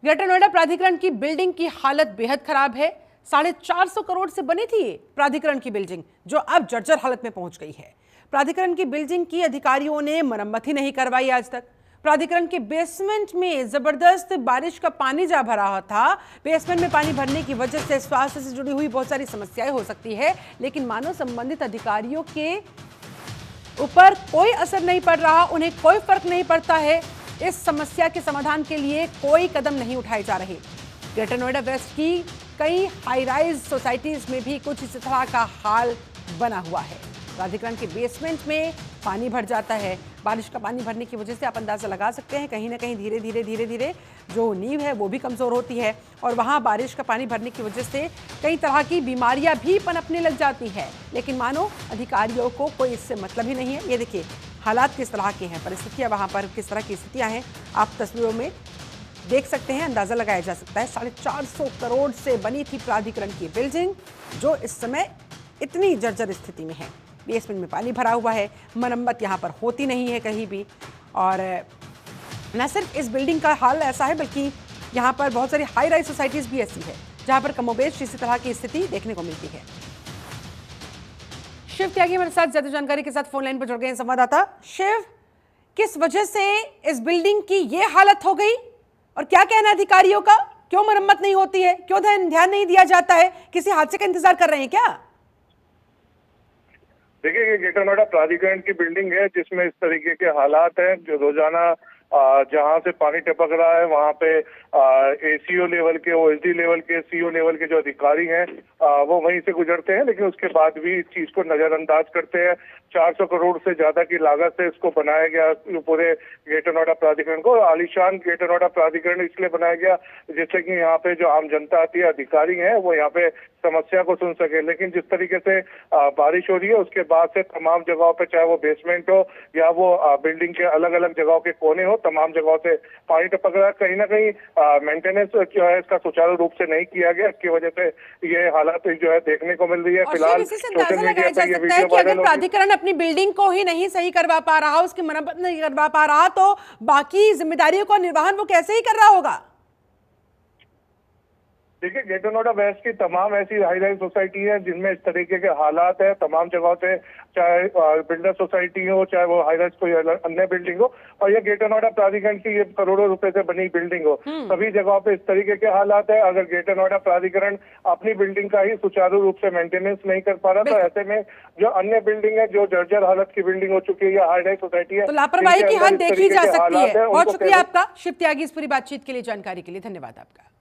Greater Noida प्राधिकरण की building की हालत बेहद खराब है। 450 करोड़ से बनी थी ये प्राधिकरण की बिल्डिंग, जो अब जर्जर हालत में पहुंच गई है। प्राधिकरण की बिल्डिंग की अधिकारियों ने मरम्मत ही नहीं करवाई आज तक। प्राधिकरण के बेसमेंट में जबरदस्त बारिश का पानी जा भरा हुआ था। बेसमेंट में पानी भरने की वजह से स्वास्थ्य से जुड़ी हुई बहुत सारी समस्याएं हो सकती है, लेकिन मानो संबंधित अधिकारियों के ऊपर कोई असर नहीं पड़ रहा, उन्हें कोई फर्क नहीं पड़ता है। इस समस्या के समाधान के लिए कोई कदम नहीं उठाए जा रहे। ग्रेटर नोएडा वेस्ट की कई हाई राइज सोसाइटीज में भी कुछ इस तरह का हाल बना हुआ है। प्राधिकरण के बेसमेंट में पानी भर जाता है। बारिश का पानी भरने की वजह से आप अंदाजा लगा सकते हैं, कहीं ना कहीं धीरे धीरे जो नींव है वो भी कमजोर होती है, और वहां बारिश का पानी भरने की वजह से कई तरह की बीमारियां भी पनपने लग जाती है। लेकिन मानो अधिकारियों को कोई इससे मतलब ही नहीं है। ये देखिए हालात किस तरह के हैं, परिस्थितियां वहां पर किस तरह की स्थितियां हैं, आप तस्वीरों में देख सकते हैं, अंदाजा लगाया जा सकता है। 450 करोड़ से बनी थी प्राधिकरण की बिल्डिंग, जो इस समय इतनी जर्जर स्थिति में है। बेसमेंट में पानी भरा हुआ है, मरम्मत यहाँ पर होती नहीं है कहीं भी। और न सिर्फ इस बिल्डिंग का हाल ऐसा है, बल्कि यहाँ पर बहुत सारी हाई राइज सोसाइटीज भी ऐसी है जहाँ पर कमोबेश इसी तरह की स्थिति देखने को मिलती है। शिव त्यागी मेरे साथ ज्यादा जानकारी के साथ फोन लाइन पर जुड़ गए हैं संवाददाता। शिव, किस वजह से इस बिल्डिंग की ये हालत हो गई और क्या कहना अधिकारियों का? क्यों मरम्मत नहीं होती है, क्यों ध्यान नहीं दिया जाता है? किसी हादसे का इंतजार कर रहे हैं क्या? देखिए, ये ग्रेटर नोएडा प्राधिकरण की बिल्डिंग है जिसमें इस तरीके के हालात हैं। जो रोजाना जहां से पानी टपक रहा है वहां पे एसीओ लेवल के, ओएसडी लेवल के, सीओ लेवल के जो अधिकारी हैं वो वहीं से गुजरते हैं, लेकिन उसके बाद भी इस चीज को नजरअंदाज करते हैं। 400 करोड़ से ज्यादा की लागत से इसको बनाया गया पूरे ग्रेटर नोएडा प्राधिकरण को। आलीशान ग्रेटर नोएडा प्राधिकरण इसलिए बनाया गया जिससे कि यहाँ पे जो आम जनता आती है, अधिकारी हैं, वो यहाँ पे समस्या को सुन सके। लेकिन जिस तरीके से बारिश हो रही है उसके बाद से तमाम जगहों पे, चाहे वो बेसमेंट हो या वो बिल्डिंग के अलग अलग जगहों के कोने हो, तमाम जगहों से पानी टपक रहा है। कहीं ना कहीं मेंटेनेंस जो है इसका सुचारू रूप से नहीं किया गया, इसकी वजह से ये हालत जो है देखने को मिल रही है। फिलहाल सोशल मीडिया पे ये वीडियो वायरल हो, प्राधिकरण अपनी बिल्डिंग को ही नहीं सही करवा पा रहा, उसकी मरम्मत नहीं करवा पा रहा, तो बाकी जिम्मेदारियों का निर्वहन वो कैसे ही कर रहा होगा? देखिए, ग्रेटर नोएडा वेस्ट की तमाम ऐसी हाई राइज सोसाइटी है जिनमें इस तरीके के हालात है। तमाम जगहों से, चाहे बिल्डर सोसाइटी हो, चाहे वो हाई राइज कोई अन्य बिल्डिंग हो, और ये ग्रेटर नोएडा प्राधिकरण की ये करोड़ों रुपए से बनी बिल्डिंग हो, सभी जगहों पे इस तरीके के हालात है। अगर ग्रेटर नोएडा प्राधिकरण अपनी बिल्डिंग का ही सुचारू रूप से मेंटेनेंस नहीं कर पा रहा, तो ऐसे में जो अन्य बिल्डिंग है, जो जर्जर हालत की बिल्डिंग हो चुकी है या हाई राइज सोसाइटी है, तो लापरवाही की हद देखी जा सकती है। बहुत शुक्रिया आपका शिव त्यागी, इस पूरी बातचीत के लिए, जानकारी के लिए धन्यवाद आपका।